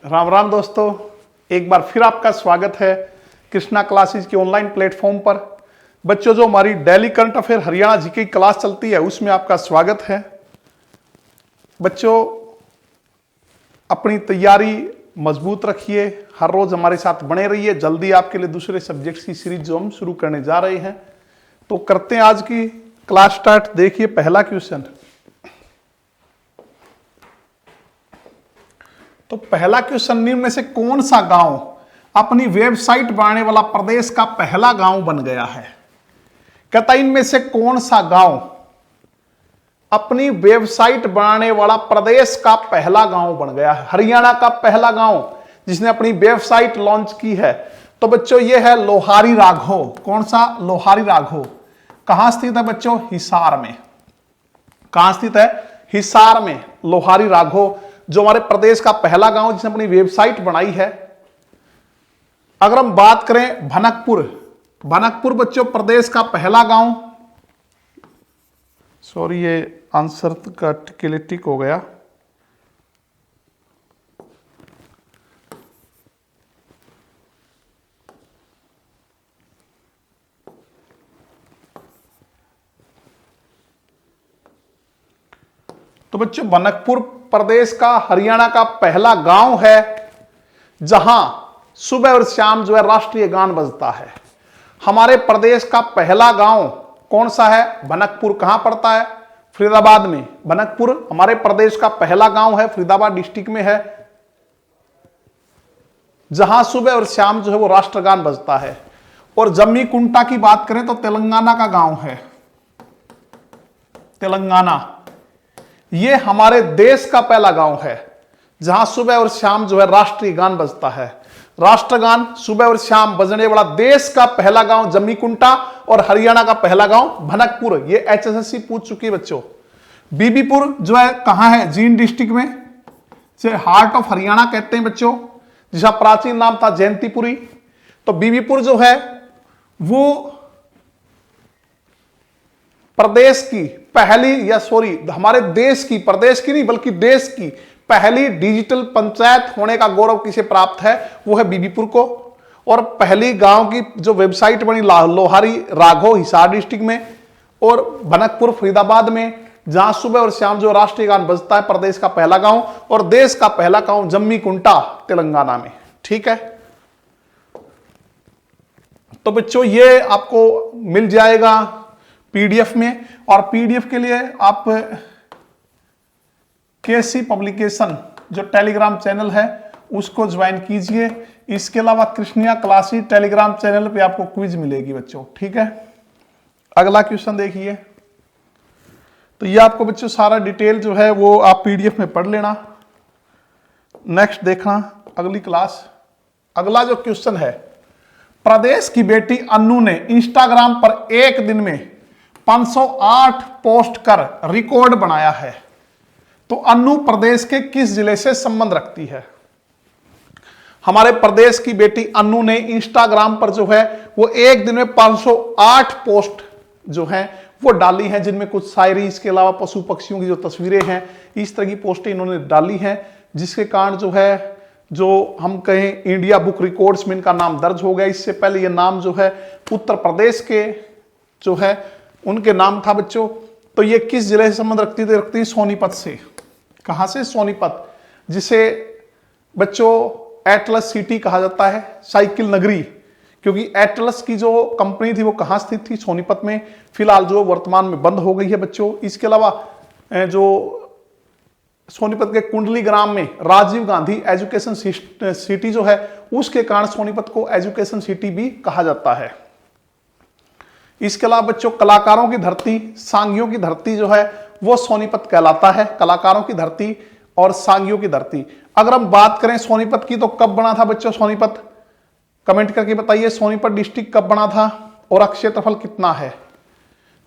राम राम दोस्तों, एक बार फिर आपका स्वागत है कृष्णा क्लासेस के ऑनलाइन प्लेटफॉर्म पर। बच्चों, जो हमारी डेली करंट अफेयर हरियाणा जी की क्लास चलती है उसमें आपका स्वागत है। बच्चों, अपनी तैयारी मजबूत रखिए, हर रोज हमारे साथ बने रहिए। जल्दी आपके लिए दूसरे सब्जेक्ट्स की सीरीज जो हम शुरू करने जा रहे हैं, तो करते हैं आज की क्लास स्टार्ट। देखिए पहला क्वेश्चन। तो पहला क्वेश्चन, निम्न में से कौन सा गांव अपनी वेबसाइट बनाने वाला प्रदेश का पहला गांव बन गया है? कहता इनमें से कौन सा गांव अपनी वेबसाइट बनाने वाला प्रदेश का पहला गांव बन गया है, हरियाणा का पहला गांव जिसने अपनी वेबसाइट लॉन्च की है? तो बच्चों ये है लोहारी राघव। कौन सा? लोहारी राघव। कहां स्थित है बच्चों? हिसार में। कहां स्थित है? हिसार में लोहारी राघव, जो हमारे प्रदेश का पहला गांव जिसने अपनी वेबसाइट बनाई है। अगर हम बात करें भनकपुर, भनकपुर बच्चों प्रदेश का पहला गांव। सॉरी, ये आंसर का के लिए टिक हो गया। तो बच्चों भनकपुर प्रदेश का हरियाणा का पहला गांव है जहां सुबह और शाम जो है राष्ट्रीय गान बजता है। हमारे प्रदेश का पहला गांव कौन सा है? भनकपुर। कहां पड़ता है? फरीदाबाद में। भनकपुर हमारे प्रदेश का पहला गांव है, फरीदाबाद डिस्ट्रिक्ट में है, जहां सुबह और शाम जो है वो राष्ट्रगान बजता है। और जम्मी कुंटा की बात करें तो तेलंगाना का गांव है, तेलंगाना। ये हमारे देश का पहला गांव है जहां सुबह और शाम जो है राष्ट्रीय गान बजता है। राष्ट्रगान सुबह और शाम बजने वाला देश का पहला गांव जम्मी कुंटा, और हरियाणा का पहला गांव भनकपुर। ये एचएसएससी पूछ चुकी है बच्चों। बीबीपुर जो है कहां है? जींद डिस्ट्रिक्ट में, जिसे हार्ट ऑफ हरियाणा कहते हैं बच्चों, जिसका प्राचीन नाम था जयंतीपुरी। तो बीबीपुर जो है वो प्रदेश की पहली, या सॉरी हमारे देश की, प्रदेश की नहीं बल्कि देश की पहली डिजिटल पंचायत होने का गौरव किसे प्राप्त है? वो है बीबीपुर को। और पहली गांव की जो वेबसाइट बनी लोहारी राघव हिसार डिस्ट्रिक्ट में, और भनकपुर फरीदाबाद में, जहां सुबह और शाम जो राष्ट्रीय गान बजता है, प्रदेश का पहला गांव। और देश का पहला गांव जम्मी कुंटा तेलंगाना में। ठीक है, तो बच्चों ये आपको मिल जाएगा पीडीएफ में। और पीडीएफ के लिए आप केसी पब्लिकेशन जो टेलीग्राम चैनल है उसको ज्वाइन कीजिए। इसके अलावा कृष्णिया क्लासेस टेलीग्राम चैनल पे आपको क्विज मिलेगी बच्चों। ठीक है, अगला क्वेश्चन देखिए। तो ये आपको बच्चों सारा डिटेल जो है वो आप पीडीएफ में पढ़ लेना। नेक्स्ट देखना अगली क्लास। अगला जो क्वेश्चन है, प्रदेश की बेटी अन्नू ने इंस्टाग्राम पर एक दिन में 508 पोस्ट कर रिकॉर्ड बनाया है। तो अन्नू प्रदेश के किस जिले से संबंध रखती है? हमारे प्रदेश की बेटी अन्नू ने इंस्टाग्राम पर जो है वो एक दिन में 508 पोस्ट जो हैं वो डाली हैं, जिनमें कुछ शायरी, इसके अलावा पशु पक्षियों की जो तस्वीरें हैं, इस तरह की पोस्टें इन्होंने डाली हैं, जिसके कारण जो है, जो हम कहें इंडिया बुक रिकॉर्ड्स में इनका नाम दर्ज हो गया। इससे पहले ये नाम जो है उत्तर प्रदेश के जो है उनके नाम था बच्चों। तो ये किस जिले से संबंध रखती है? सोनीपत से। कहां से? सोनीपत, जिसे बच्चों एटलस सिटी कहा जाता है, साइकिल नगरी, क्योंकि एटलस की जो कंपनी थी वो कहां स्थित थी? सोनीपत में। फिलहाल जो वर्तमान में बंद हो गई है बच्चों। इसके अलावा जो सोनीपत के कुंडली ग्राम में राजीव गांधी एजुकेशन सिटी जो है, उसके कारण सोनीपत को एजुकेशन सिटी भी कहा जाता है। इसके अलावा बच्चों कलाकारों की धरती, सांगियों की धरती जो है वो सोनीपत कहलाता है। कलाकारों की धरती और सांगियों की धरती। अगर हम बात करें सोनीपत की, तो कब बना था बच्चों सोनीपत? कमेंट करके बताइए सोनीपत डिस्ट्रिक्ट कब बना था और क्षेत्रफल कितना है?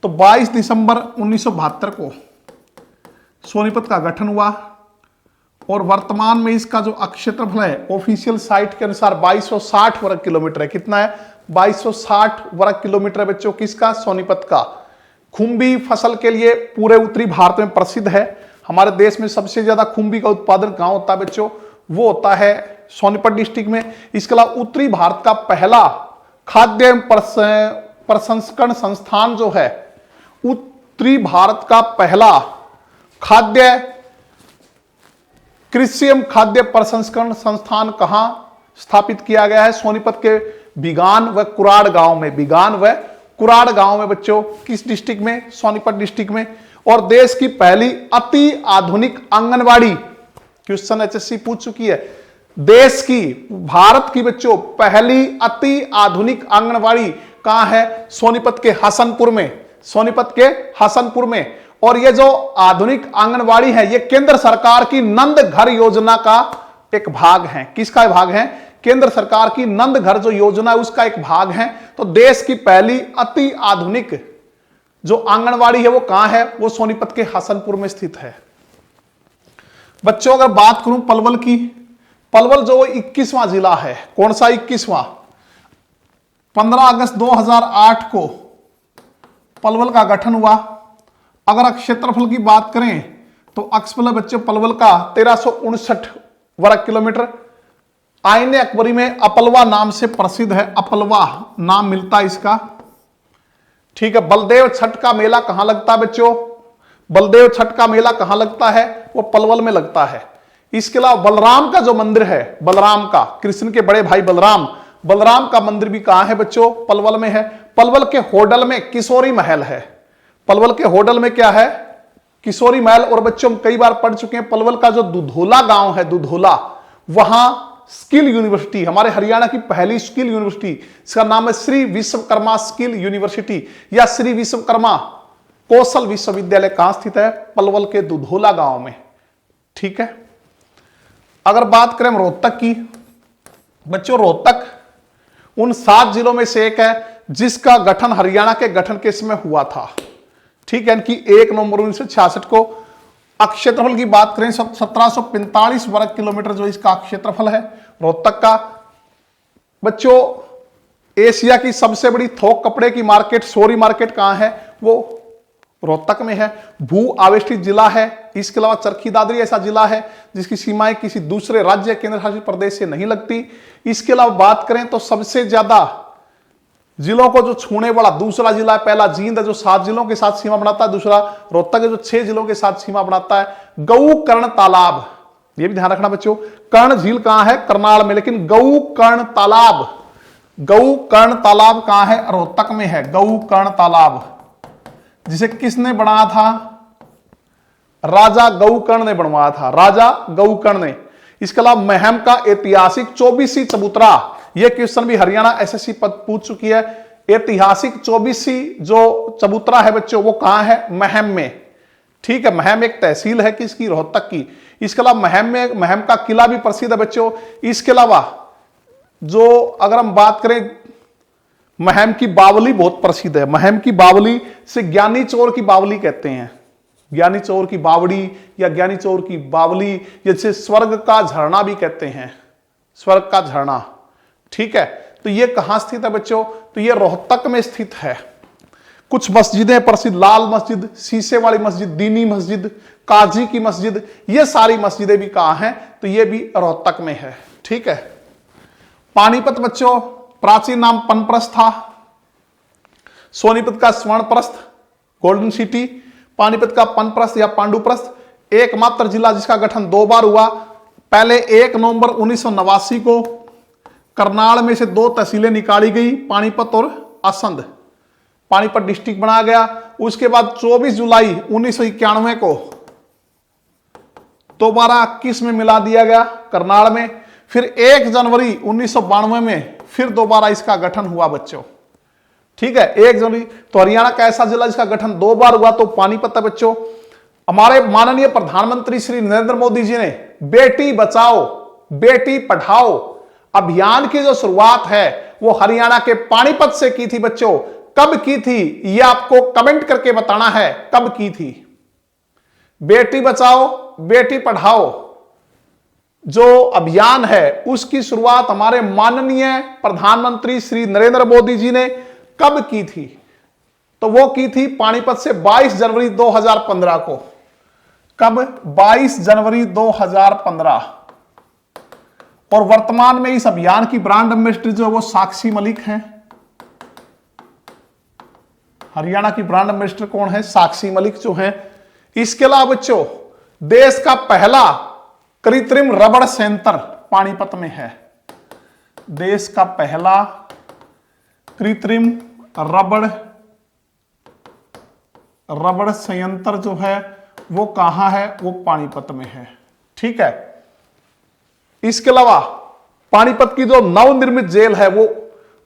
तो 22 दिसंबर 1972 को सोनीपत का गठन हुआ। और वर्तमान में इसका जो क्षेत्रफल है ऑफिशियल साइट के अनुसार 2260 वर्ग किलोमीटर है। कितना है? 2260 वर्ग किलोमीटर है बच्चों। किसका? सोनीपत का। खुम्बी फसल के लिए पूरे उत्तरी भारत में प्रसिद्ध है। हमारे देश में सबसे ज्यादा खुम्बी का उत्पादन कहां होता है बच्चों? वो होता है सोनीपत डिस्ट्रिक्ट में। इसके अलावा उत्तरी भारत का पहला खाद्य प्रसंस्करण संस्थान जो है, उत्तरी भारत का पहला कृषि एवं खाद्य प्रसंस्करण संस्थान कहां स्थापित किया गया है? सोनीपत के बिगान व कुराड़ गांव में। बिगान व कुराड़ गांव में बच्चों, किस डिस्ट्रिक्ट में? सोनीपत डिस्ट्रिक्ट में। और देश की पहली अति आधुनिक आंगनवाड़ी, क्वेश्चन एचएससी पूछ चुकी है, देश की, भारत की बच्चों पहली अति आधुनिक आंगनवाड़ी कहां है? सोनीपत के हसनपुर में। सोनीपत के हसनपुर में। और ये जो आधुनिक आंगनवाड़ी है, ये केंद्र सरकार की नंद घर योजना का एक भाग है। किसका भाग है? केंद्र सरकार की नंद घर जो योजना है उसका एक भाग है। तो देश की पहली अति आधुनिक जो आंगनवाड़ी है वो कहां है? वो सोनीपत के हसनपुर में स्थित है। बच्चों अगर बात करूं पलवल की, पलवल जो 21वां जिला है, कौन सा 21वां? 15 अगस्त 2008 को पलवल का गठन हुआ। अगर क्षेत्रफल की बात करें तो अक्षफल बच्चों पलवल का 1359 वर्ग किलोमीटर। आईने अकबरी में अपलवा नाम से प्रसिद्ध है, अपलवा नाम मिलता है इसका। ठीक है। बलदेव छठ का मेला कहां लगता है बच्चों? बलदेव छठ का मेला कहां लगता है? वो पलवल में लगता है। इसके अलावा बलराम का जो मंदिर है, बलराम का, कृष्ण के बड़े भाई बलराम का मंदिर भी कहां है बच्चों? पलवल में है। पलवल के होडल में किशोरी महल है। पलवल के होडल में क्या है? किशोरी महल। और बच्चों हम कई बार पढ़ चुके हैं, पलवल का जो दुधोला गांव है, दुधोला, वहां स्किल यूनिवर्सिटी, हमारे हरियाणा की पहली स्किल यूनिवर्सिटी, इसका नाम है श्री विश्वकर्मा स्किल यूनिवर्सिटी या श्री विश्वकर्मा कौशल विश्वविद्यालय। कहां स्थित है? पलवल के दुधोला गांव में। ठीक है। अगर बात करें रोहतक की, बच्चों रोहतक उन 7 जिलों में से एक है जिसका गठन हरियाणा के गठन के समय हुआ था। ठीक है। इनकी 1 नवंबर 1966 को। क्षेत्रफल की बात करें 1745 वर्ग किलोमीटर जो इसका क्षेत्रफल है रोहतक का। बच्चों एशिया की सबसे बड़ी थोक कपड़े की मार्केट, सोरी मार्केट कहां है? वो रोहतक में है। भू आवेष्टित जिला है। इसके अलावा चरखी दादरी ऐसा जिला है जिसकी सीमाएं किसी दूसरे राज्य केंद्र शासित प्रदेश से नहीं लगती। इसके अलावा बात करें तो सबसे ज्यादा जिलों को जो छूने वाला दूसरा जिला है, पहला जींद है जो 7 जिलों के साथ सीमा बनाता है, दूसरा रोहतक है जो 6 जिलों के साथ सीमा बनाता है। गऊ कर्ण तालाब, ये भी ध्यान रखना बच्चों, कर्ण झील कहां है? करनाल में। लेकिन गऊ कर्ण तालाब कहां है? रोहतक में है। गऊ कर्ण तालाब, जिसे किसने बनाया था? राजा गऊकर्ण ने बनवाया था, राजा गऊकर्ण ने। इसके अलावा महम का ऐतिहासिक 24वीं चबूतरा, यह क्वेश्चन भी हरियाणा एसएससी पूछ चुकी है। ऐतिहासिक 24वीं जो चबूतरा है बच्चों वो कहां है? महम में। ठीक है। महम एक तहसील है किसकी? रोहतक की। इसके अलावा महम का किला भी प्रसिद्ध है बच्चों। इसके अलावा जो अगर हम बात करें, महम की बावली बहुत प्रसिद्ध है। महम की बावली से ज्ञानी चोर की बावली कहते हैं। ज्ञानी चोर की बावड़ी या ज्ञानी चोर की बावली, जैसे स्वर्ग का झरना भी कहते हैं, स्वर्ग का झरना। ठीक है। तो ये कहां स्थित है बच्चों? तो ये रोहतक में स्थित है। कुछ मस्जिदें प्रसिद्ध, लाल मस्जिद, शीशे वाली मस्जिद, दीनी मस्जिद, काजी की मस्जिद, ये सारी मस्जिदें भी कहां हैं? तो ये भी रोहतक में है। ठीक है। पानीपत बच्चों प्राचीन नाम पनप्रस्थ था। सोनीपत का स्वर्णप्रस्थ, गोल्डन सिटी, पानीपत का पनप्रस्थ या पांडुप्रस्थ। एकमात्र जिला जिसका गठन 2 बार हुआ। पहले 1 नवंबर 1989 को करनाल में से 2 तहसीलें निकाली गई, पानीपत और असंध। पानीपत डिस्ट्रिक्ट बनाया गया। उसके बाद 24 जुलाई 1991 को दोबारा किस में मिला दिया गया? करनाल में। फिर 1 जनवरी 1992 में फिर दोबारा इसका गठन हुआ बच्चों। ठीक है। 1 जनवरी। तो हरियाणा का ऐसा जिला जिसका गठन 2 बार हुआ तो पानीपत है बच्चों। हमारे माननीय प्रधानमंत्री श्री नरेंद्र मोदी जी ने बेटी बचाओ बेटी पढ़ाओ अभियान की जो शुरुआत है वो हरियाणा के पानीपत से की थी बच्चों। कब की थी ये आपको कमेंट करके बताना है, कब की थी। बेटी बचाओ बेटी पढ़ाओ जो अभियान है उसकी शुरुआत हमारे माननीय प्रधानमंत्री श्री नरेंद्र मोदी जी ने कब की थी? तो वो की थी पानीपत से 22 जनवरी 2015 को। कब? 22 जनवरी 2015। और वर्तमान में इस अभियान की ब्रांड एम्बेसडर जो है वो साक्षी मलिक हैं। हरियाणा की ब्रांड एम्बेसडर कौन है? साक्षी मलिक जो है। इसके अलावा बच्चों देश का पहला कृत्रिम रबड़ संयंत्र पानीपत में है। देश का पहला कृत्रिम रबड़ संयंत्र जो है वो कहां है? वो पानीपत में है। ठीक है। इसके अलावा पानीपत की जो नवनिर्मित जेल है वो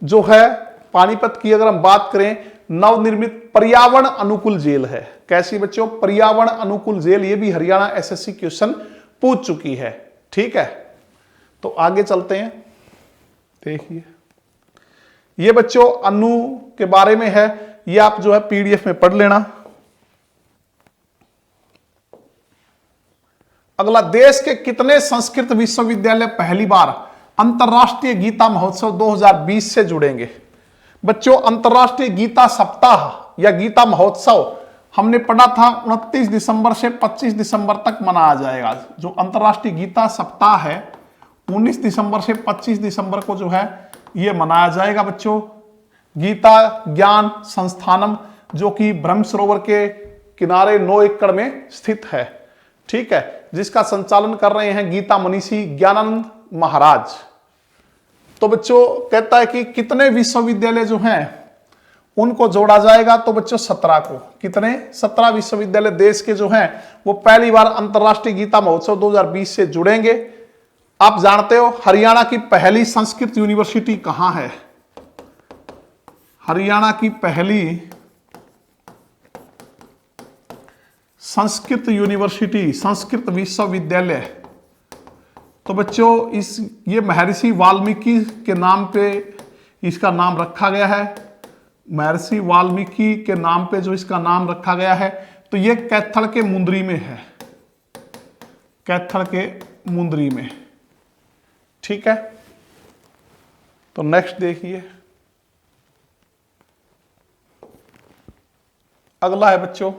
जो है पानीपत की अगर हम बात करें नवनिर्मित पर्यावरण अनुकूल जेल है। कैसी बच्चों? पर्यावरण अनुकूल जेल। ये भी हरियाणा एसएससी क्वेश्चन पूछ चुकी है। ठीक है, तो आगे चलते हैं। देखिए ये बच्चों अनु के बारे में है, ये आप जो है पीडीएफ में पढ़ लेना। अगला, देश के कितने संस्कृत विश्वविद्यालय पहली बार अंतरराष्ट्रीय गीता महोत्सव 2020 से जुड़ेंगे? बच्चों अंतरराष्ट्रीय गीता सप्ताह या गीता महोत्सव हमने पढ़ा था 29 दिसंबर से 25 दिसंबर तक मनाया जाएगा। जो अंतरराष्ट्रीय गीता सप्ताह है 19 दिसंबर से 25 दिसंबर को जो है यह मनाया जाएगा। बच्चों गीता ज्ञान संस्थानम जो कि ब्रह्म सरोवर के किनारे 9 एकड़ में स्थित है। ठीक है, जिसका संचालन कर रहे हैं गीता मनीषी ज्ञानानंद महाराज। तो बच्चों कहता है कि कितने विश्वविद्यालय जो हैं उनको जोड़ा जाएगा? तो बच्चों 17 को। कितने? 17 विश्वविद्यालय देश के जो हैं वो पहली बार अंतरराष्ट्रीय गीता महोत्सव 2020 से जुड़ेंगे। आप जानते हो हरियाणा की पहली संस्कृत यूनिवर्सिटी कहां है? हरियाणा की पहली संस्कृत यूनिवर्सिटी, संस्कृत विश्वविद्यालय, तो बच्चों ये महर्षि वाल्मीकि के नाम पे इसका नाम रखा गया है। महर्षि वाल्मीकि के नाम पे जो इसका नाम रखा गया है, तो ये कैथल के मुंद्री में है। कैथल के मुंद्री में। ठीक है, तो नेक्स्ट देखिए। अगला है बच्चों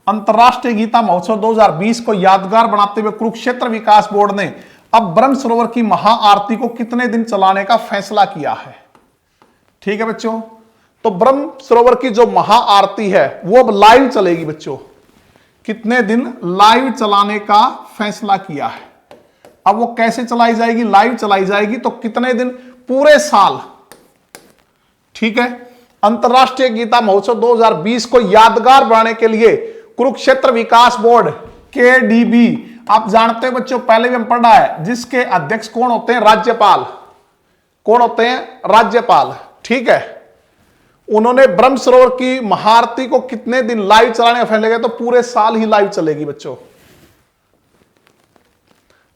अंतरराष्ट्रीय गीता महोत्सव 2020 को यादगार बनाते हुए कुरुक्षेत्र विकास बोर्ड ने अब ब्रह्म सरोवर की महाआरती को कितने दिन चलाने का फैसला किया है? ठीक है बच्चों, तो ब्रह्म सरोवर की जो महाआरती है वो अब लाइव चलेगी। बच्चों कितने दिन लाइव चलाने का फैसला किया है? अब वो कैसे चलाई जाएगी? लाइव चलाई जाएगी। तो कितने दिन? पूरे साल। ठीक है, अंतरराष्ट्रीय गीता महोत्सव 2020 को यादगार बनाने के लिए कुरुक्षेत्र विकास बोर्ड केडीबी, आप जानते हो बच्चों पहले भी हम पढ़ा है, जिसके अध्यक्ष कौन होते हैं? राज्यपाल। कौन होते हैं? राज्यपाल। ठीक है, उन्होंने ब्रह्म सरोवर की महाआरती को कितने दिन लाइव चलाने का फैसला किया? तो पूरे साल ही लाइव चलेगी बच्चों।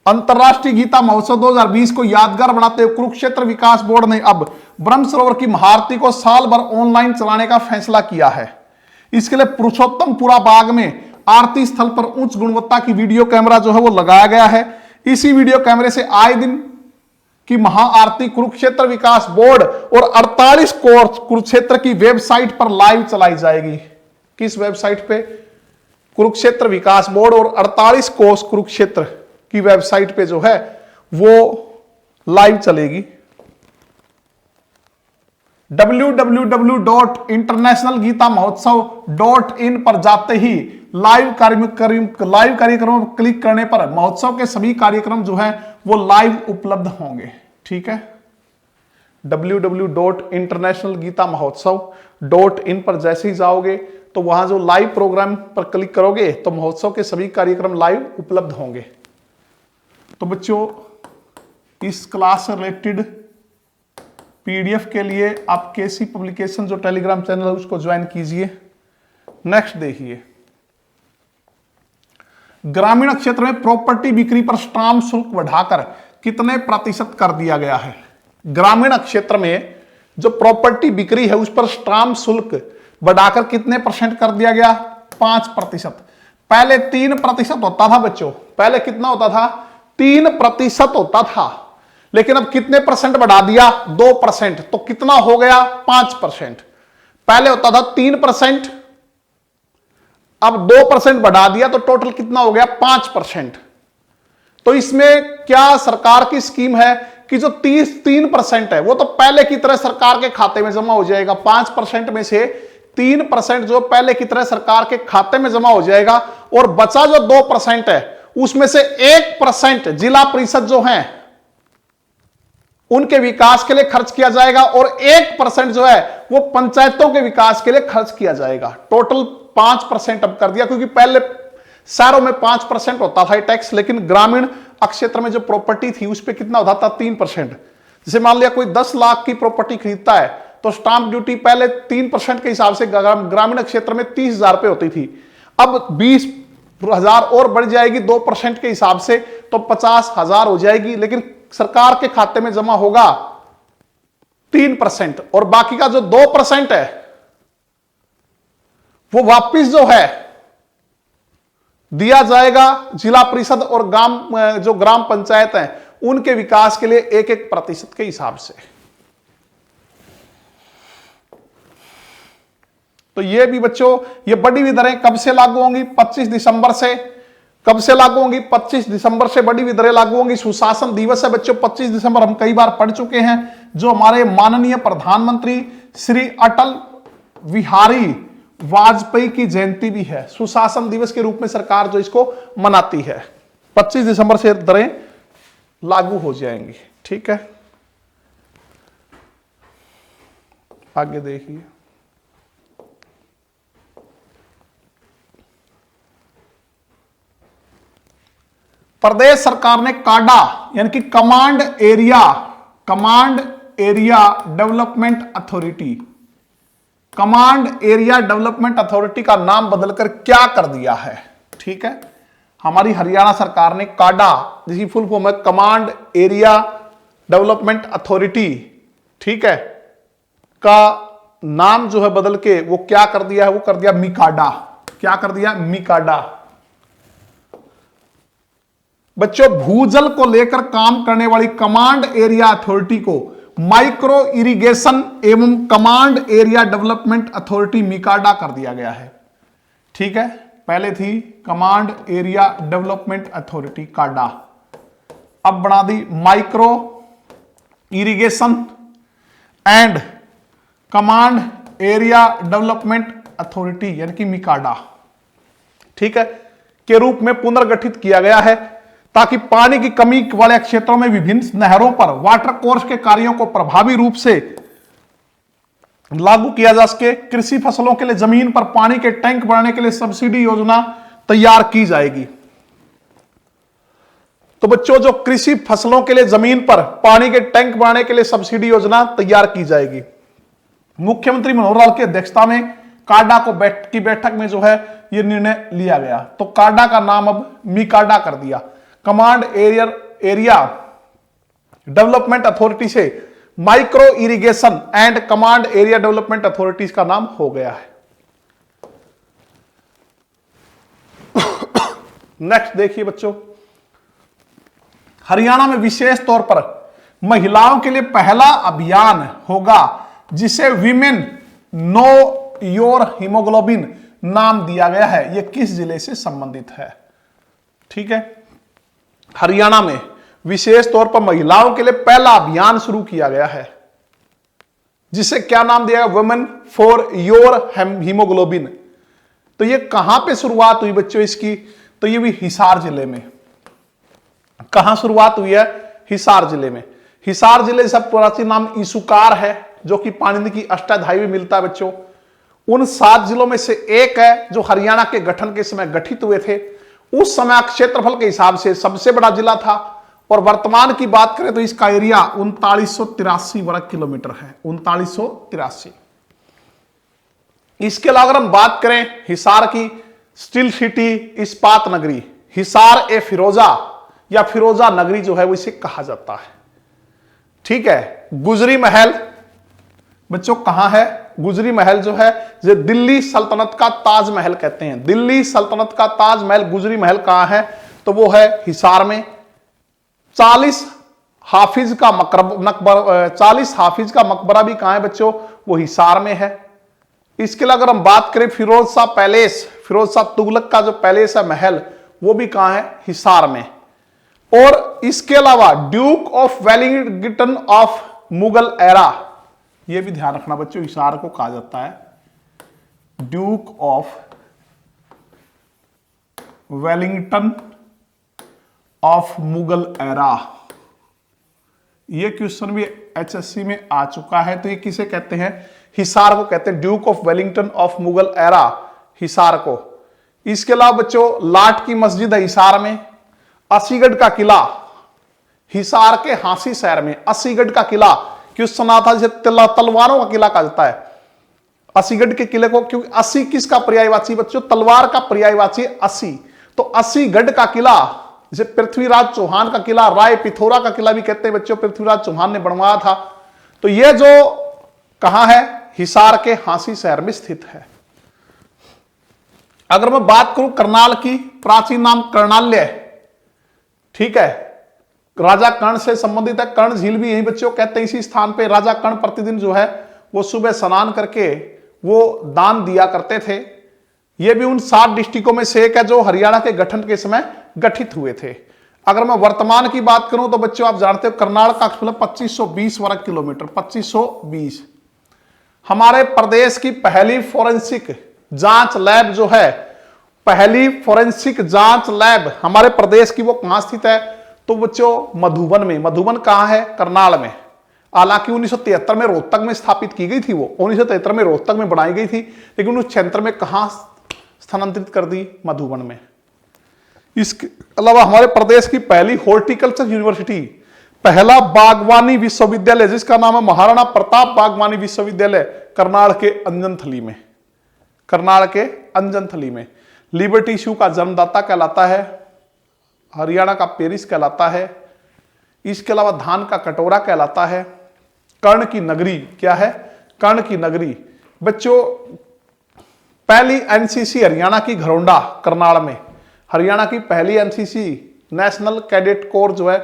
अंतरराष्ट्रीय गीता महोत्सव 2020 को यादगार बनाते हुए कुरुक्षेत्र विकास बोर्ड ने अब ब्रह्म सरोवर की महाआरती को साल भर ऑनलाइन चलाने का फैसला किया है। इसके लिए पुरुषोत्तमपुरा बाग में आरती स्थल पर उच्च गुणवत्ता की वीडियो कैमरा जो है वो लगाया गया है। इसी वीडियो कैमरे से आए दिन की महाआरती कुरुक्षेत्र विकास बोर्ड और 48 कोर्स कुरुक्षेत्र की वेबसाइट पर लाइव चलाई जाएगी। किस वेबसाइट पे? कुरुक्षेत्र विकास बोर्ड और 48 कोर्स कुरुक्षेत्र की वेबसाइट पे जो है वो लाइव चलेगी। www.internationalgeetamahotsav.in पर जाते ही लाइव कार्यक्रम पर क्लिक करने पर महोत्सव के सभी कार्यक्रम जो है वो लाइव उपलब्ध होंगे। ठीक है, www.internationalgeetamahotsav.in पर जैसे ही जाओगे तो वहां जो लाइव प्रोग्राम पर क्लिक करोगे तो महोत्सव के सभी कार्यक्रम लाइव उपलब्ध होंगे। तो बच्चों इस क्लास से रिलेटेड पीडीएफ के लिए आप केसी पब्लिकेशन जो टेलीग्राम चैनल है उसको ज्वाइन कीजिए। नेक्स्ट देखिए, ग्रामीण क्षेत्र में प्रॉपर्टी बिक्री पर स्टाम्प शुल्क बढ़ाकर कितने प्रतिशत कर दिया गया है? ग्रामीण क्षेत्र में जो प्रॉपर्टी बिक्री है उस पर स्टाम्प शुल्क बढ़ाकर कितने परसेंट कर दिया गया? 5%। पहले 3% होता था बच्चों। पहले कितना होता था? 3% होता था, लेकिन अब कितने परसेंट बढ़ा दिया? 2%। तो कितना हो गया? 5%। पहले होता था 3%, अब 2% बढ़ा दिया तो टोटल कितना हो गया? 5%। तो इसमें क्या सरकार की स्कीम है कि जो 3% है वो तो पहले की तरह सरकार के खाते में जमा हो जाएगा। 5% में से 3% जो पहले की तरह सरकार के खाते में जमा हो जाएगा, और बचा जो 2% है उसमें से 1% जिला परिषद जो है उनके विकास के लिए खर्च किया जाएगा, और 1% जो है वो पंचायतों के विकास के लिए खर्च किया जाएगा। टोटल 5% अब कर दिया, क्योंकि पहले शहरों में 5% होता था टैक्स, लेकिन ग्रामीण क्षेत्र में जो प्रॉपर्टी थी उस पर कितना होता था? 3%। जैसे मान लिया कोई 10 लाख की प्रॉपर्टी खरीदता है तो स्टांप ड्यूटी पहले 3% के हिसाब से ग्रामीण क्षेत्र में 30,000 रुपए होती थी, अब 20,000 और बढ़ जाएगी 2% के हिसाब से, तो 50,000 हो जाएगी। लेकिन सरकार के खाते में जमा होगा 3%, और बाकी का जो 2% है वो वापिस जो है दिया जाएगा जिला परिषद और जो ग्राम पंचायत हैं उनके विकास के लिए 1-1% के हिसाब से। तो ये भी बच्चों, ये बढ़ी हुई दरें कब से लागू होंगी? 25 दिसंबर से। कब से लागू होंगी? 25 दिसंबर से बढ़ी हुई दरें लागू होंगी। सुशासन दिवस है बच्चों 25 दिसंबर, हम कई बार पढ़ चुके हैं, जो हमारे माननीय प्रधानमंत्री श्री अटल बिहारी वाजपेयी की जयंती भी है। सुशासन दिवस के रूप में सरकार जो इसको मनाती है, 25 दिसंबर से दरें लागू हो जाएंगी। ठीक है, आगे देखिए। प्रदेश सरकार ने काडा यानी कि command area development authority, command area development authority का नाम बदलकर क्या कर दिया है? ठीक है, हमारी हरियाणा सरकार ने काडा, जिसकी फुल फॉर्म है कमांड एरिया डेवलपमेंट अथॉरिटी, ठीक है, का नाम जो है बदल के वो क्या कर दिया है? वो कर दिया मिकाडा। क्या कर दिया? मिकाडा। बच्चों, भूजल को लेकर काम करने वाली कमांड एरिया अथॉरिटी को माइक्रो इरिगेशन एवं command area development authority MICADA कर दिया गया है। ठीक है, पहले थी कमांड एरिया डेवलपमेंट अथॉरिटी काडा, अब बना दी micro irrigation and command area development authority यानी कि मिकाडा, ठीक है, के रूप में पुनर्गठित किया गया है, ताकि पानी की कमी वाले क्षेत्रों में विभिन्न नहरों पर वाटर कोर्स के कार्यों को प्रभावी रूप से लागू किया जा सके। कृषि फसलों के लिए जमीन पर पानी के टैंक बनाने के लिए सब्सिडी योजना तैयार की जाएगी। तो बच्चों, जो कृषि फसलों के लिए जमीन पर पानी के टैंक बनाने के लिए सब्सिडी योजना तैयार की जाएगी। मुख्यमंत्री मनोहर लाल की अध्यक्षता में काडा की बैठक में जो है यह निर्णय लिया गया। तो काडा का नाम अब मिकाडा कर दिया, कमांड एरिया डेवलपमेंट अथॉरिटी से micro irrigation and command area development authorities का नाम हो गया है। नेक्स्ट देखिए बच्चों, हरियाणा में विशेष तौर पर महिलाओं के लिए पहला अभियान होगा जिसे विमेन नो योर हीमोग्लोबिन नाम दिया गया है। यह किस जिले से संबंधित है? ठीक है, हरियाणा में विशेष तौर पर महिलाओं के लिए पहला अभियान शुरू किया गया है, जिसे क्या नाम दिया गया? Women for your haemoglobin. तो ये कहां पे शुरुआत हुई बच्चों इसकी? तो ये भी हिसार जिले में। कहां शुरुआत हुई है? हिसार जिले में। हिसार जिले से प्राचीन नाम ईसुकार है, जो कि पाणिनि की अष्टाध्यायी में मिलता है बच्चों। उन 7 जिलों में से एक है जो हरियाणा के गठन के समय गठित हुए थे। उस समय क्षेत्रफल के हिसाब से सबसे बड़ा जिला था, और वर्तमान की बात करें तो इसका एरिया 3983 वर्ग किलोमीटर है। 3983। इसके अलावा अगर हम बात करें हिसार की, स्टील सिटी, इस्पात नगरी, हिसार ए फिरोजा या फिरोजा नगरी जो है वो इसे कहा जाता है। ठीक है, गुजरी महल बच्चों कहां है? गुजरी महल जो है जो दिल्ली सल्तनत का ताजमहल कहते हैं। दिल्ली सल्तनत का ताजमहल गुजरी महल कहां है? तो वो है हिसार में। 40 हाफिज का मकबरा भी कहां है बच्चों? वो हिसार में है। इसके अलावा अगर हम बात करें फिरोज शाह पैलेस, फिरोज शाह तुगलक का जो पैलेस है, महल, वो भी कहां है? हिसार में। और इसके अलावा Duke of Wellington of Mughal era, यह भी ध्यान रखना बच्चों, हिसार को कहा जाता है Duke of Wellington of Mughal era. ये क्वेश्चन भी एचएससी में आ चुका है। तो ये किसे कहते हैं? हिसार को कहते हैं, Duke of Wellington of Mughal era, Hisar को। इसके अलावा बच्चों लाट की मस्जिद है हिसार में, असीगढ़ का किला, हिसार के हांसी शहर में असीगढ़ का किला, क्वेश्चन आता है जिसे तलवारों का किला कहा जाता है असीगढ़ के किले को, क्योंकि अस्सी किसका पर्यायवाची बच्चों? तलवार का पर्यायवाची अस्सी। तो असीगढ़ का किला, जिसे पृथ्वीराज चौहान का किला, राय पिथौरा का किला भी कहते हैं बच्चों, पृथ्वीराज चौहान ने बनवाया था। तो यह जो कहां है? हिसार के हांसी शहर में स्थित है। अगर मैं बात करूं करनाल की, प्राचीन नाम कर्णाल्य, ठीक है, राजा कर्ण से संबंधित है। कर्ण झील भी यही बच्चों कहते हैं, इसी स्थान पे राजा कर्ण प्रतिदिन जो है वो सुबह स्नान करके वो दान दिया करते थे। ये भी उन 7 डिस्ट्रिक्टों में से एक है जो हरियाणा के गठन के समय गठित हुए थे। अगर मैं वर्तमान की बात करूं तो बच्चों आप जानते हो करनाल का क्षेत्रफल 2520 वर्ग किलोमीटर, 2520। हमारे प्रदेश की पहली फोरेंसिक जांच लैब जो है, पहली फोरेंसिक जांच लैब हमारे प्रदेश की, वो कहां स्थित है? तो बच्चों मधुबन में। मधुबन कहां है? करनाल में। हालांकि 1973 में रोहतक में स्थापित की गई थी, वो 1973 में रोहतक में बनाई गई थी, लेकिन उस क्षेत्र में कहां स्थानांतरित कर दी? मधुबन में। इसके अलावा हमारे प्रदेश की पहली हॉर्टिकल्चर यूनिवर्सिटी, पहला बागवानी विश्वविद्यालय जिसका नाम है महाराणा प्रताप बागवानी विश्वविद्यालय, करनाल के अंजनथली में, करनाल के अंजनथली में। लिबर्टी इशू का जन्मदाता कहलाता है, हरियाणा का पेरिस कहलाता है। इसके अलावा धान का कटोरा कहलाता है। कर्ण की नगरी क्या है? कर्ण की नगरी बच्चों पहली एनसीसी हरियाणा की घरोंडा, करनाल में। हरियाणा की पहली एनसीसी नेशनल कैडेट कोर जो है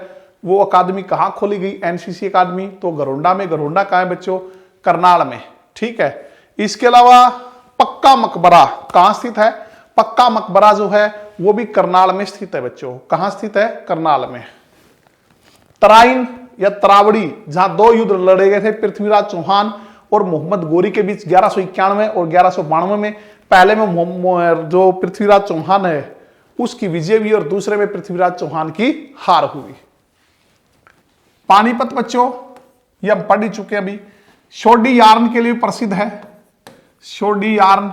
वो अकादमी कहां खोली गई? एनसीसी अकादमी, तो घरोंडा में। घरोंडा कहां है बच्चों? करनाल में, ठीक है। इसके अलावा पक्का मकबरा कहां स्थित है? पक्का मकबरा जो है वो भी करनाल में स्थित है बच्चों। कहां स्थित है? करनाल में। तराइन या तरावड़ी, जहां 2 युद्ध लड़े गए थे पृथ्वीराज चौहान और मोहम्मद गोरी के बीच 1191 और 1192 में। पहले में जो पृथ्वीराज चौहान है उसकी विजय हुई और दूसरे में पृथ्वीराज चौहान की हार हुई। पानीपत बच्चों ये हम पढ़ ही चुके हैं अभी। शोडी यार्न के लिए प्रसिद्ध है। शोडी यार्न,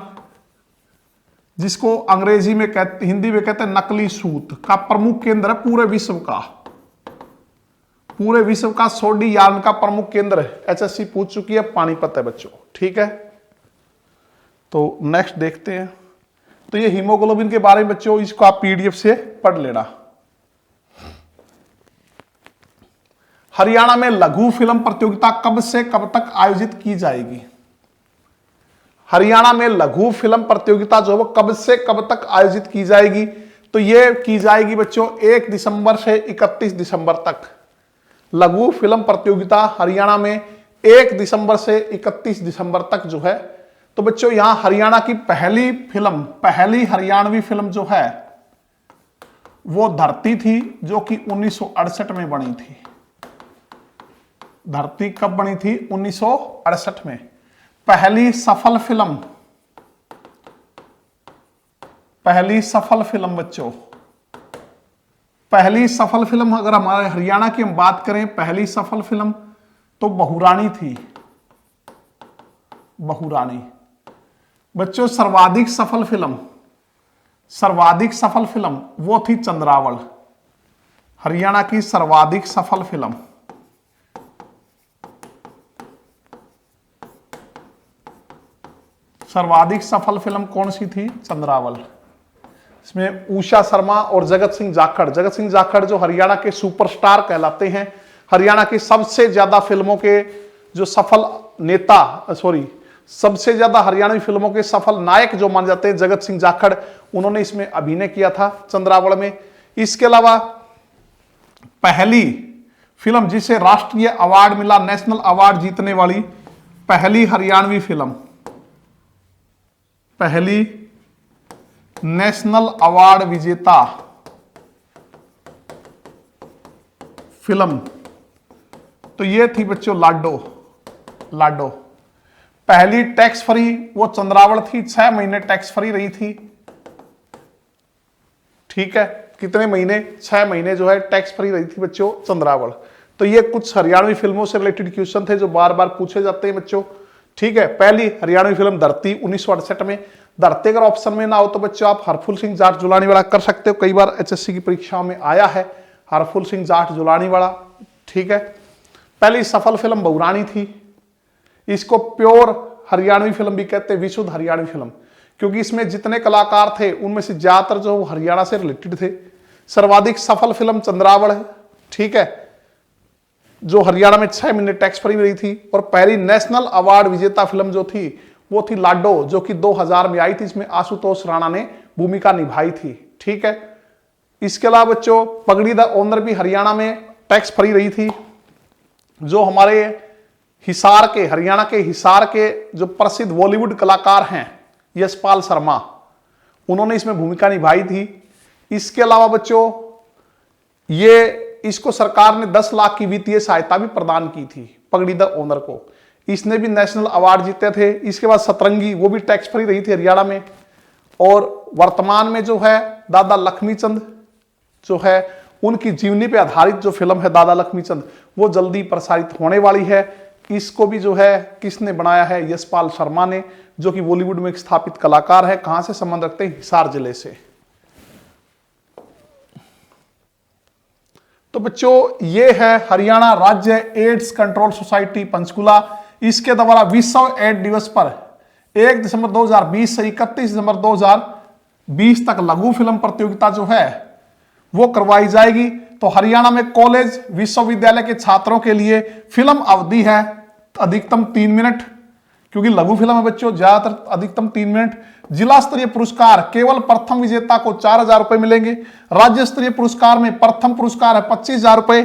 जिसको अंग्रेजी में कहते, हिंदी में कहते हैं नकली सूत, का प्रमुख केंद्र है पूरे विश्व का। पूरे विश्व का शोडी यार्न का प्रमुख केंद्र है। एचएससी पूछ चुकी है, पानीपत है बच्चों, ठीक है। तो नेक्स्ट देखते हैं। तो ये हीमोग्लोबिन के बारे में बच्चों, इसको आप पीडीएफ से पढ़ लेना। हरियाणा में लघु फिल्म प्रतियोगिता कब से कब तक आयोजित की जाएगी? हरियाणा में लघु फिल्म प्रतियोगिता जो है वो कब से कब तक आयोजित की जाएगी? तो ये की जाएगी बच्चों 1 दिसंबर से 31 दिसंबर तक। लघु फिल्म प्रतियोगिता हरियाणा में 1 दिसंबर से 31 दिसंबर तक जो है। तो बच्चों यहां हरियाणा की पहली फिल्म, पहली हरियाणवी फिल्म जो है वो धरती थी, जो कि 1968 में बनी थी। धरती कब बनी थी? 1968 में। पहली सफल फिल्म, पहली सफल फिल्म बच्चों, पहली सफल फिल्म अगर हमारे हरियाणा की हम बात करें, पहली सफल फिल्म तो बहुरानी थी। बहुरानी बच्चों। सर्वाधिक सफल फिल्म, सर्वाधिक सफल फिल्म वो थी चंद्रावल। हरियाणा की सर्वाधिक सफल फिल्म, सर्वाधिक सफल फिल्म कौन सी थी? चंद्रावल। इसमें उषा शर्मा और जगत सिंह जाखड़, जगत सिंह जाखड़ जो हरियाणा के सुपरस्टार कहलाते हैं, हरियाणा की सबसे ज्यादा फिल्मों के जो सफल नेता, सबसे ज्यादा हरियाणवी फिल्मों के सफल नायक जो माने जाते हैं, जगत सिंह जाखड़, उन्होंने इसमें अभिनय किया था चंद्रावल में। इसके अलावा पहली फिल्म जिसे राष्ट्रीय अवार्ड मिला, नेशनल अवार्ड जीतने वाली पहली हरियाणवी फिल्म, पहली नेशनल अवार्ड विजेता फिल्म, तो ये थी बच्चों लाडो। पहली टैक्स फ्री वो चंद्रावल थी, 6 महीने टैक्स फ्री रही थी। ठीक है, कितने महीने? 6 महीने जो है टैक्स फ्री रही थी बच्चों चंद्रावल। तो ये कुछ हरियाणवी फिल्मों से रिलेटेड क्वेश्चन थे जो बार बार पूछे जाते हैं बच्चों। ठीक है, पहली हरियाणवी फिल्म धरती 1968 में। धरती अगर ऑप्शन में ना हो तो बच्चों आप हरफुल सिंह जाट जुलानी वाला कर सकते हो, कई बार एचएससी की परीक्षाओं में आया है हरफुल सिंह जाट जुलानी वाला। ठीक है, पहली सफल फिल्म बहुरानी थी। इसको प्योर हरियाणवी फिल्म भी कहते हैं, विशुद्ध हरियाणवी फिल्म, क्योंकि इसमें जितने कलाकार थे उनमें से ज्यादातर जो हरियाणा से रिलेटेड थे। सर्वाधिक सफल फिल्म चंद्रावल है। ठीक है, जो हरियाणा में 6 महीने टैक्स फ्री रही थी। और पहली नेशनल अवार्ड विजेता फिल्म जो थी वो थी लाडो, जो कि 2000 में आई थी। इसमें आशुतोष राणा ने भूमिका निभाई थी। ठीक है, इसके अलावा बच्चों पगड़ी द ऑनर भी हरियाणा में टैक्स फ्री रही थी। जो हमारे हिसार के, हरियाणा के हिसार के जो प्रसिद्ध बॉलीवुड कलाकार हैं यशपाल शर्मा, उन्होंने इसमें भूमिका निभाई थी। इसके अलावा बच्चों इसको सरकार ने 10 लाख की वित्तीय सहायता भी प्रदान की थी पगड़ी द ऑनर को। इसने भी नेशनल अवार्ड जीते थे। इसके बाद सतरंगी, वो भी टैक्स फ्री रही थी हरियाणा में। और वर्तमान में जो है दादा लक्ष्मीचंद जो है उनकी जीवनी पे आधारित जो फिल्म है दादा लक्ष्मीचंद, वो जल्दी प्रसारित होने वाली है। इसको भी जो है किसने बनाया है? यशपाल शर्मा ने, जो कि बॉलीवुड में एक स्थापित कलाकार है। कहां से संबंध रखते हैं? हिसार जिले से। तो बच्चों ये है हरियाणा राज्य एड्स कंट्रोल सोसाइटी पंचकुला। इसके द्वारा विश्व एड्स दिवस पर 1 दिसंबर 2020 से 31 दिसंबर 2020 तक लघु फिल्म प्रतियोगिता जो है वो करवाई जाएगी। तो हरियाणा में कॉलेज विश्वविद्यालय के छात्रों के लिए फिल्म अवधि है अधिकतम 3 मिनट, क्योंकि लघु फिल्म है बच्चों, ज्यादातर अधिकतम 3 मिनट। जिला स्तरीय पुरस्कार केवल प्रथम विजेता को 4000 रुपए मिलेंगे। राज्य स्तरीय पुरस्कार में प्रथम पुरस्कार है 25000 रुपए,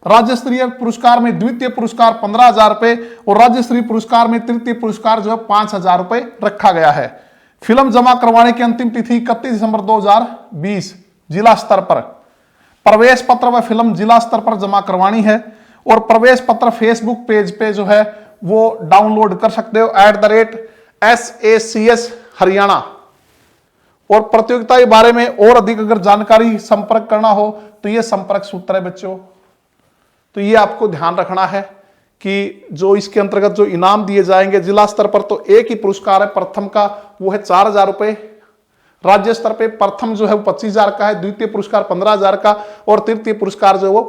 राज्य स्तरीय पुरस्कार में द्वितीय पुरस्कार 15000 रुपए और राज्य स्तरीय पुरस्कार में तृतीय पुरस्कार जो है 5000 रुपए रखा गया है। फिल्म जमा करवाने की अंतिम तिथि 31 दिसंबर 2020 जिला स्तर पर। प्रवेश पत्र व फिल्म जिला स्तर पर जमा करवानी है और प्रवेश पत्र फेसबुक पेज पे जो है वो डाउनलोड कर सकते हो @SACS हरियाणा। और प्रतियोगिता के बारे में और अधिक अगर जानकारी संपर्क करना हो तो ये संपर्क सूत्र है बच्चों। तो ये आपको ध्यान रखना है कि जो इसके अंतर्गत जो इनाम दिए जाएंगे जिला स्तर पर तो एक ही पुरस्कार है प्रथम का, वो है 4000 रुपए। राज्य स्तर पे प्रथम जो है वो 25000 का है, द्वितीय पुरस्कार 15000 का और तृतीय पुरस्कार जो है वो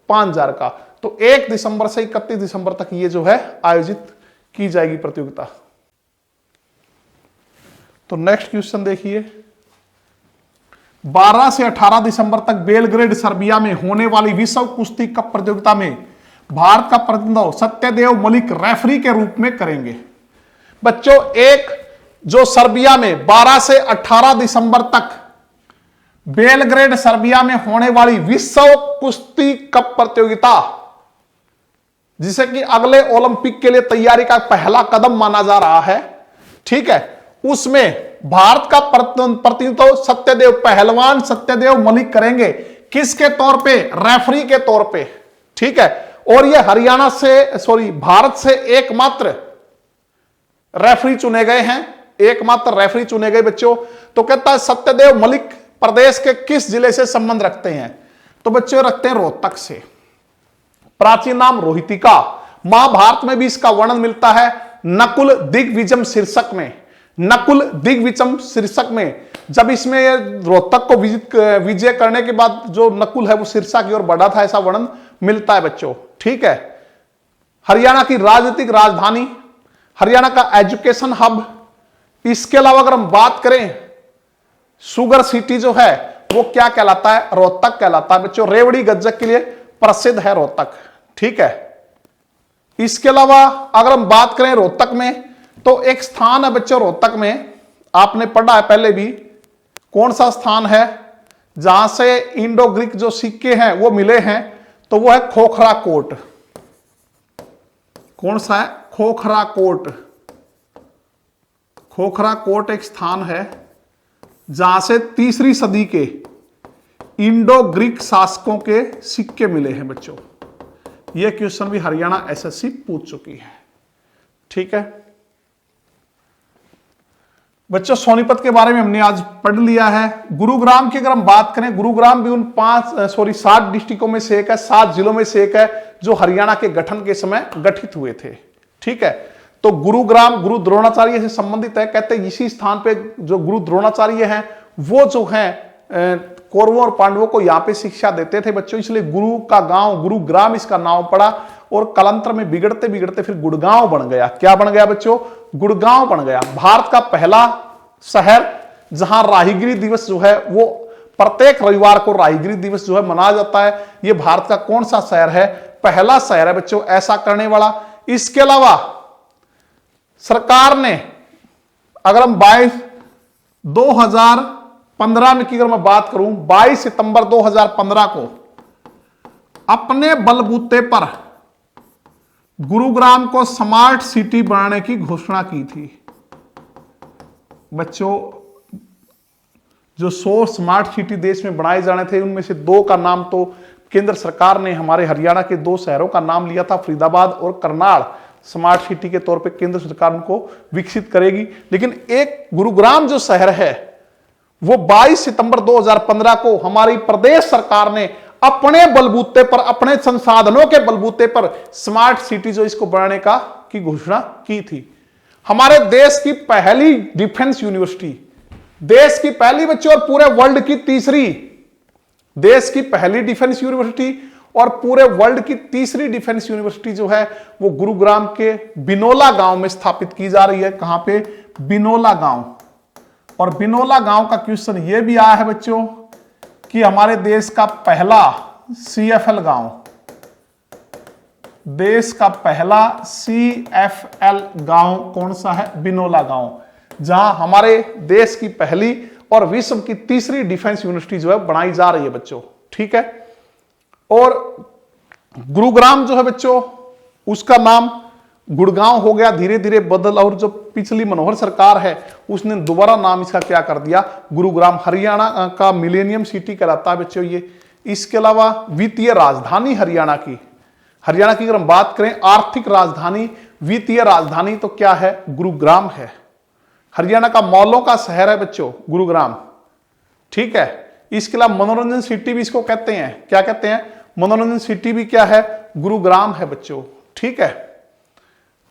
5000 का। तो 1 दिसंबर से 31 दिसंबर तक ये जो है आयोजित की जाएगी प्रतियोगिता। तो नेक्स्ट क्वेश्चन देखिए, 12 से 18 दिसंबर तक बेलग्रेड सर्बिया में होने वाली विश्व कुश्ती कप प्रतियोगिता में भारत का प्रतिनिधित्व सत्यदेव मलिक रेफरी के रूप में करेंगे। बच्चों एक जो सर्बिया में 12 से 18 दिसंबर तक बेलग्रेड सर्बिया में होने वाली विश्व कुश्ती कप प्रतियोगिता, जिसे कि अगले ओलंपिक के लिए तैयारी का पहला कदम माना जा रहा है, ठीक है, उसमें भारत का प्रतिनिधित्व सत्यदेव पहलवान सत्यदेव मलिक करेंगे। किसके तौर पे? रेफरी के तौर पे। ठीक है, और ये हरियाणा से भारत से एकमात्र रेफरी चुने गए हैं, एकमात्र रेफरी चुने गए बच्चों। तो कहता है सत्यदेव मलिक प्रदेश के किस जिले से संबंध रखते हैं? तो बच्चों रखते हैं रोहतक से। प्राचीन नाम रोहितिका। महाभारत में भी इसका वर्णन मिलता है नकुल दिग्विजय शीर्षक में। नकुल दिग्विजय शीर्षक में जब इसमें रोहतक को विजय करने के बाद जो नकुल है वो सिरसा की ओर बढ़ा था, ऐसा वर्णन मिलता है बच्चों। ठीक है, हरियाणा की राजनीतिक राजधानी, हरियाणा का एजुकेशन हब। इसके अलावा अगर हम बात करें शुगर सिटी जो है वो क्या कहलाता है? रोहतक कहलाता है बच्चों। रेवड़ी गज्जक के लिए प्रसिद्ध है रोहतक। ठीक है, इसके अलावा अगर हम बात करें रोहतक में तो एक स्थान है बच्चों रोहतक में, आपने पढ़ा है पहले भी, कौन सा स्थान है जहां से इंडो ग्रीक जो सिक्के हैं वो मिले हैं? तो वो है खोखरा कोट। कौन सा है? खोखरा कोट। खोखरा कोट एक स्थान है जहां से 3री सदी के इंडो ग्रीक शासकों के सिक्के मिले हैं बच्चों। यह क्वेश्चन भी हरियाणा एसएससी पूछ चुकी है। ठीक है बच्चों, सोनीपत के बारे में हमने आज पढ़ लिया है। गुरुग्राम की अगर हम बात करें, गुरुग्राम भी उन 7 डिस्ट्रिक्टों में से एक है, 7 जिलों में से एक है जो हरियाणा के गठन के समय गठित हुए थे। ठीक है, तो गुरुग्राम गुरु द्रोणाचार्य से संबंधित है। कहते हैं इसी स्थान पे जो गुरु द्रोणाचार्य हैं वो जो है कौरवों और पांडवों को यहाँ पे शिक्षा देते थे बच्चों, इसलिए गुरु का गांव गुरुग्राम इसका नाम पड़ा और कालांतर में बिगड़ते बिगड़ते फिर गुड़गांव बन गया। क्या बन गया बच्चों? गुड़गांव बन गया। भारत का पहला शहर जहां राहीगिरी दिवस जो है वो प्रत्येक रविवार को राहीगिरी दिवस जो है मनाया जाता है। ये भारत का कौन सा शहर है? पहला शहर है बच्चों ऐसा करने वाला। इसके अलावा सरकार ने अगर हम 2015 में की अगर मैं बात करूं, 22 सितंबर 2015 को अपने बलबूते पर गुरुग्राम को स्मार्ट सिटी बनाने की घोषणा की थी। बच्चों जो 100 स्मार्ट सिटी देश में बनाए जाने थे उनमें से 2 का नाम तो केंद्र सरकार ने हमारे हरियाणा के 2 शहरों का नाम लिया था, फरीदाबाद और करनाल। स्मार्ट सिटी के तौर पे केंद्र सरकार उनको विकसित करेगी, लेकिन एक गुरुग्राम जो शहर है वो 22 सितंबर 2015 को हमारी प्रदेश सरकार ने अपने बलबूते पर, अपने संसाधनों के बलबूते पर स्मार्ट सिटी जो इसको बनाने की घोषणा की थी। हमारे देश की पहली डिफेंस यूनिवर्सिटी, देश की पहली बच्चों और पूरे वर्ल्ड की तीसरी, देश की पहली डिफेंस यूनिवर्सिटी और पूरे वर्ल्ड की तीसरी डिफेंस यूनिवर्सिटी जो है वो गुरुग्राम के बिनोला गांव में स्थापित की जा रही है। कहां पे? बिनोला गांव। और बिनोला गांव का क्वेश्चन ये भी आया है बच्चों कि हमारे देश का पहला CFL गांव, देश का पहला CFL गांव कौन सा है? बिनोला गांव, जहां हमारे देश की पहली और विश्व की तीसरी डिफेंस यूनिवर्सिटी जो है बनाई जा रही है बच्चों। ठीक है, और गुरुग्राम जो है बच्चों उसका नाम गुड़गांव हो गया, धीरे धीरे बदल, और जो पिछली मनोहर सरकार है उसने दोबारा नाम इसका क्या कर दिया? गुरुग्राम। हरियाणा का मिलेनियम सिटी कहलाता है बच्चों ये। इसके अलावा वित्तीय राजधानी हरियाणा की अगर हम बात करें, आर्थिक राजधानी, वित्तीय राजधानी तो क्या है? गुरुग्राम है। हरियाणा का मॉलों का शहर है बच्चों गुरुग्राम। ठीक है, इसके अलावा मनोरंजन सिटी भी इसको कहते हैं। क्या कहते हैं? मनोरंजन सिटी भी क्या है? गुरुग्राम है बच्चों। ठीक है,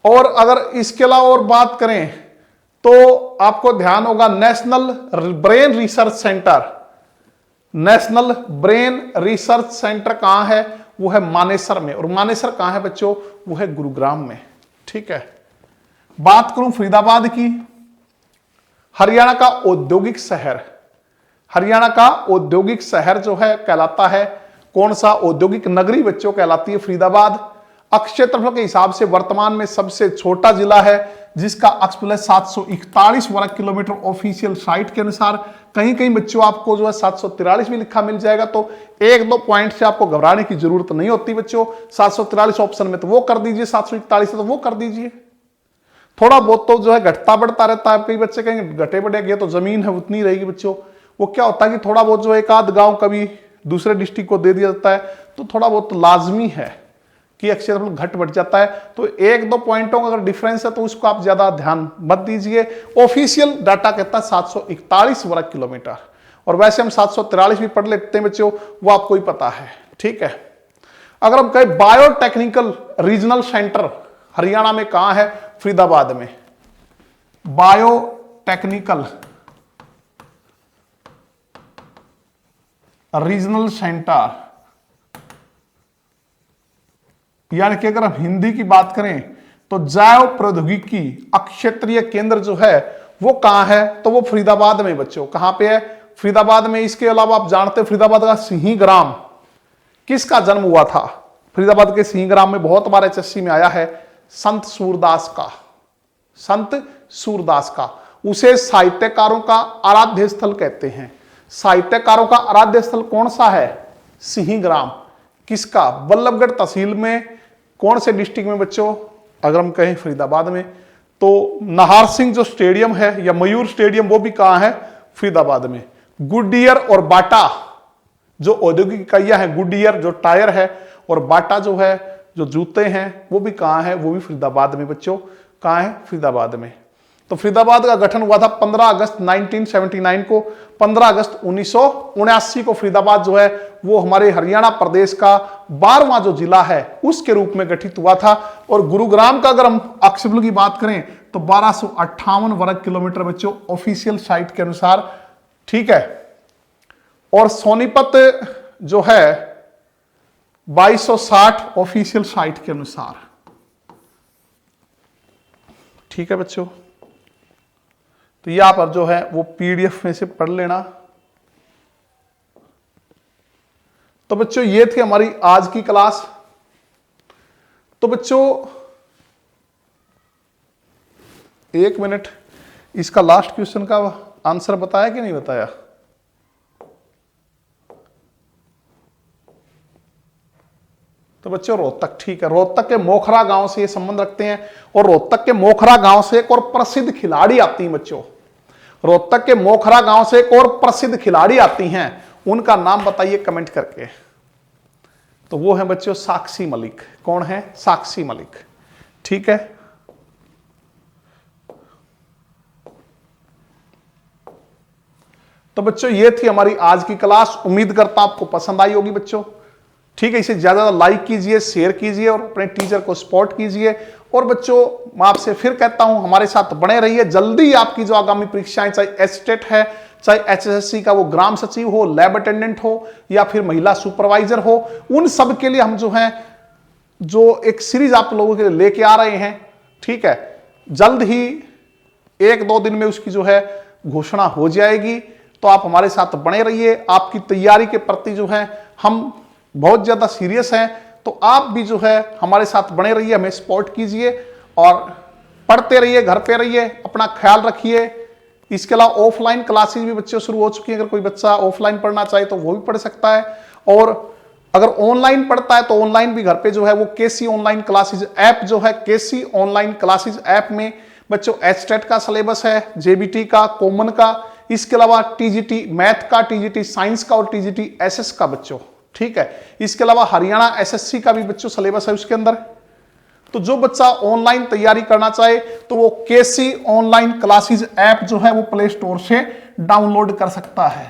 और अगर इसके अलावा और बात करें तो आपको ध्यान होगा national brain research centre, national brain research centre कहां है? वो है मानेसर में। और मानेसर कहां है बच्चों? वो है गुरुग्राम में। ठीक है, बात करूं फरीदाबाद की, हरियाणा का औद्योगिक शहर, हरियाणा का औद्योगिक शहर जो है कहलाता है कौन सा? औद्योगिक नगरी बच्चों कहलाती है फरीदाबाद। क्षेत्रफल के हिसाब से वर्तमान में सबसे छोटा जिला है, जिसका अक्षफल 741 वर्ग किलोमीटर ऑफिशियल साइट के अनुसार। कहीं कहीं बच्चों आपको जो है 743 भी लिखा मिल जाएगा, तो 1-2 पॉइंट से आपको घबराने की जरूरत नहीं होती बच्चों। 743 ऑप्शन में तो वो कर दीजिए, 741 तो वो कर दीजिए। थोड़ा बहुत तो जो है घटता बढ़ता रहता है। कई बच्चे कहेंगे घटे बढ़ेगा, तो जमीन है उतनी रहेगी बच्चों। वो क्या होता है कि थोड़ा बहुत जो एक आध गांव कभी दूसरे डिस्ट्रिक्ट को दे दिया जाता है, तो थोड़ा बहुत लाजमी है कि क्षेत्रफल घट बढ़ जाता है। तो 1-2 पॉइंटों का अगर डिफरेंस है तो उसको आप ज्यादा ध्यान मत दीजिए। ऑफिशियल डाटा कहता है 741 वर्ग किलोमीटर, और वैसे हम 743 भी पढ़ लेते हैं बच्चों, वो आपको ही पता है। ठीक है, अगर हम कहें बायोटेक्निकल रीजनल सेंटर हरियाणा में कहां है? फरीदाबाद में। बायोटेक्निकल रीजनल सेंटर, यानी कि अगर हम हिंदी की बात करें तो जैव प्रौद्योगिकी क्षेत्रीय केंद्र जो है वो कहां है? तो वो फरीदाबाद में बच्चों। कहां पे है? फरीदाबाद में। इसके अलावा आप जानते हैं फरीदाबाद का सिंहग्राम किसका जन्म हुआ था? फरीदाबाद के सिंहग्राम में बहुत बार HSC में आया है, संत सूरदास का, संत सूरदास का। उसे साहित्यकारों का आराध्य स्थल कहते हैं। साहित्यकारों का आराध्य स्थल कौन सा है? सिंहग्राम। किसका? बल्लभगढ़ तहसील में। कौन से डिस्ट्रिक्ट में बच्चों? अगर हम कहें फरीदाबाद में, तो नाहर सिंह जो स्टेडियम है या मयूर स्टेडियम, वो भी कहां है? फरीदाबाद में। गुडियर और बाटा जो औद्योगिक इकाइयां हैं, गुडियर जो टायर है और बाटा जो है जो जूते हैं वो भी कहाँ है, वो भी फरीदाबाद में बच्चों। कहाँ है, फरीदाबाद में। तो फरीदाबाद का गठन हुआ था 15 अगस्त 1979 को। 15 अगस्त 1979 को फरीदाबाद जो है वो हमारे हरियाणा प्रदेश का 12वां जो जिला है उसके रूप में गठित हुआ था। और गुरुग्राम का अगर हम अक्षबल की बात करें तो 1258 वर्ग किलोमीटर बच्चों ऑफिशियल साइट के अनुसार, ठीक है। और सोनीपत जो है 2260 ऑफिशियल साइट के अनुसार, ठीक है बच्चों। तो यहां पर जो है वो पीडीएफ में से पढ़ लेना। तो बच्चों ये थी हमारी आज की क्लास। तो बच्चों 1 मिनट, इसका लास्ट क्वेश्चन का आंसर बताया कि नहीं बताया? तो बच्चों रोहतक, ठीक है। रोहतक के मोखरा गांव से ये संबंध रखते हैं। और रोहतक के मोखरा गांव से एक और प्रसिद्ध खिलाड़ी आती हैं बच्चों। रोहतक के मोखरा गांव से एक और प्रसिद्ध खिलाड़ी आती हैं, उनका नाम बताइए कमेंट करके। तो वो है बच्चों साक्षी मलिक। कौन है? साक्षी मलिक, ठीक है। तो बच्चों ये थी हमारी आज की क्लास। उम्मीद करता हूं आपको पसंद आई होगी बच्चों, ठीक है। इसे ज्यादा लाइक कीजिए, शेयर कीजिए और अपने टीचर को सपोर्ट कीजिए। और बच्चों मैं आपसे फिर कहता हूं हमारे साथ बने रहिए। जल्दी आपकी जो आगामी परीक्षाएं, चाहे एचटेट है, चाहे एचएसएससी का वो ग्राम सचिव हो, लैब अटेंडेंट हो या फिर महिला सुपरवाइजर हो, उन सब के लिए हम जो है जो एक सीरीज आप लोगों के लिए लेके आ रहे हैं, ठीक है। जल्द ही 1-2 दिन में उसकी जो है घोषणा हो जाएगी। तो आप हमारे साथ बने रहिए। आपकी तैयारी के प्रति जो है हम बहुत ज्यादा सीरियस हैं। तो आप भी जो है हमारे साथ बने रहिए, हमें सपोर्ट कीजिए और पढ़ते रहिए, घर पे रहिए, अपना ख्याल रखिए। इसके अलावा ऑफलाइन क्लासेस भी बच्चों शुरू हो चुकी हैं। अगर कोई बच्चा ऑफलाइन पढ़ना चाहे तो वो भी पढ़ सकता है। और अगर ऑनलाइन पढ़ता है तो ऑनलाइन भी घर पे जो है वो केसी ऑनलाइन क्लासेस ऐप जो है, केसी ऑनलाइन क्लासेस ऐप में बच्चों एचटेट का सिलेबस है, जेबीटी का, कॉमन का, इसके अलावा टीजीटी मैथ का, टीजीटी साइंस का और टीजीटी एसएस का बच्चों, ठीक है। इसके अलावा हरियाणा एसएससी का भी बच्चों सिलेबस है उसके अंदर। तो जो बच्चा ऑनलाइन तैयारी करना चाहे तो वो केसी ऑनलाइन क्लासेस ऐप जो है वो प्ले स्टोर से डाउनलोड कर सकता है।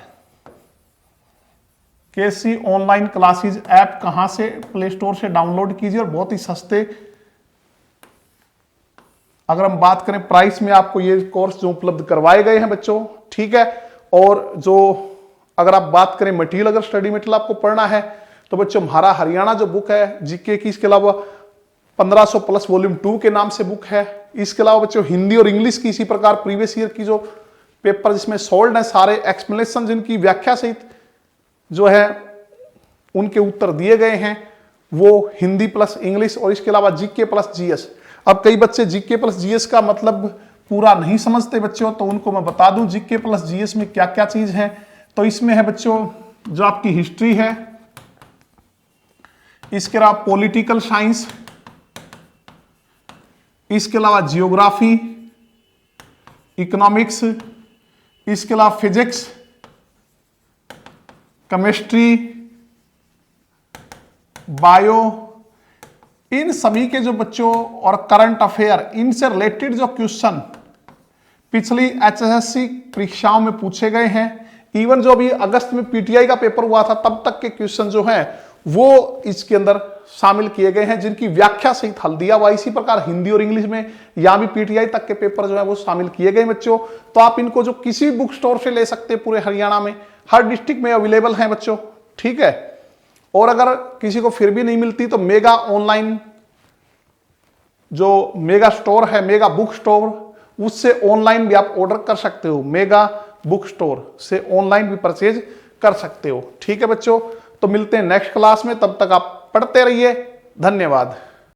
केसी ऑनलाइन क्लासेस ऐप कहां से? प्ले स्टोर से डाउनलोड कीजिए और बहुत ही सस्ते, अगर हम बात करें प्राइस में, आपको ये कोर्स जो उपलब्ध करवाए गए हैं बच्चों, ठीक है। और जो अगर आप बात करें मटेरियल, अगर स्टडी मटेरियल आपको पढ़ना है तो बच्चों हमारा हरियाणा जो बुक है जीके की, इसके अलावा 1500 प्लस वॉल्यूम 2 के नाम से बुक है। इसके अलावा बच्चों हिंदी और इंग्लिश की इसी प्रकार प्रीवियस ईयर की जो पेपर जिसमें सोल्ड है, सारे एक्सप्लेनेशन जिनकी व्याख्या सहित जो है उनके उत्तर दिए गए हैं, वो हिंदी प्लस इंग्लिश। और इसके अलावा जीके प्लस जीएस। अब कई बच्चे जीके प्लस जीएस का मतलब पूरा नहीं समझते बच्चों, तो उनको मैं बता दूं जीके प्लस जीएस में क्या क्या चीज है। तो इसमें है बच्चों जो आपकी हिस्ट्री है, इसके अलावा पॉलिटिकल साइंस, इसके अलावा जियोग्राफी, इकोनॉमिक्स, इसके अलावा फिजिक्स, केमिस्ट्री, बायो, इन सभी के जो बच्चों और करंट अफेयर, इनसे रिलेटेड जो क्वेश्चन पिछली एचएसएससी परीक्षाओं में पूछे गए हैं, इवन जो अभी अगस्त में पीटीआई का पेपर हुआ था तब तक के क्वेश्चन जो हैं वो इसके अंदर शामिल किए गए हैं, जिनकी व्याख्या सहित हल दिया हुआ। इसी प्रकार हिंदी और इंग्लिश में यहां भी पीटीआई तक के पेपर जो है वो शामिल किए गए बच्चों। तो आप इनको जो किसी बुक स्टोर से ले सकते हैं, पूरे हरियाणा में हर डिस्ट्रिक्ट में अवेलेबल हैं बच्चों, ठीक है। और अगर किसी को फिर भी नहीं मिलती तो मेगा ऑनलाइन जो मेगा स्टोर है, मेगा बुक स्टोर, उससे ऑनलाइन भी आप ऑर्डर कर सकते हो। मेगा बुक स्टोर से ऑनलाइन भी परचेज कर सकते हो, ठीक है बच्चों। तो मिलते हैं नेक्स्ट क्लास में, तब तक आप पढ़ते रहिए। धन्यवाद।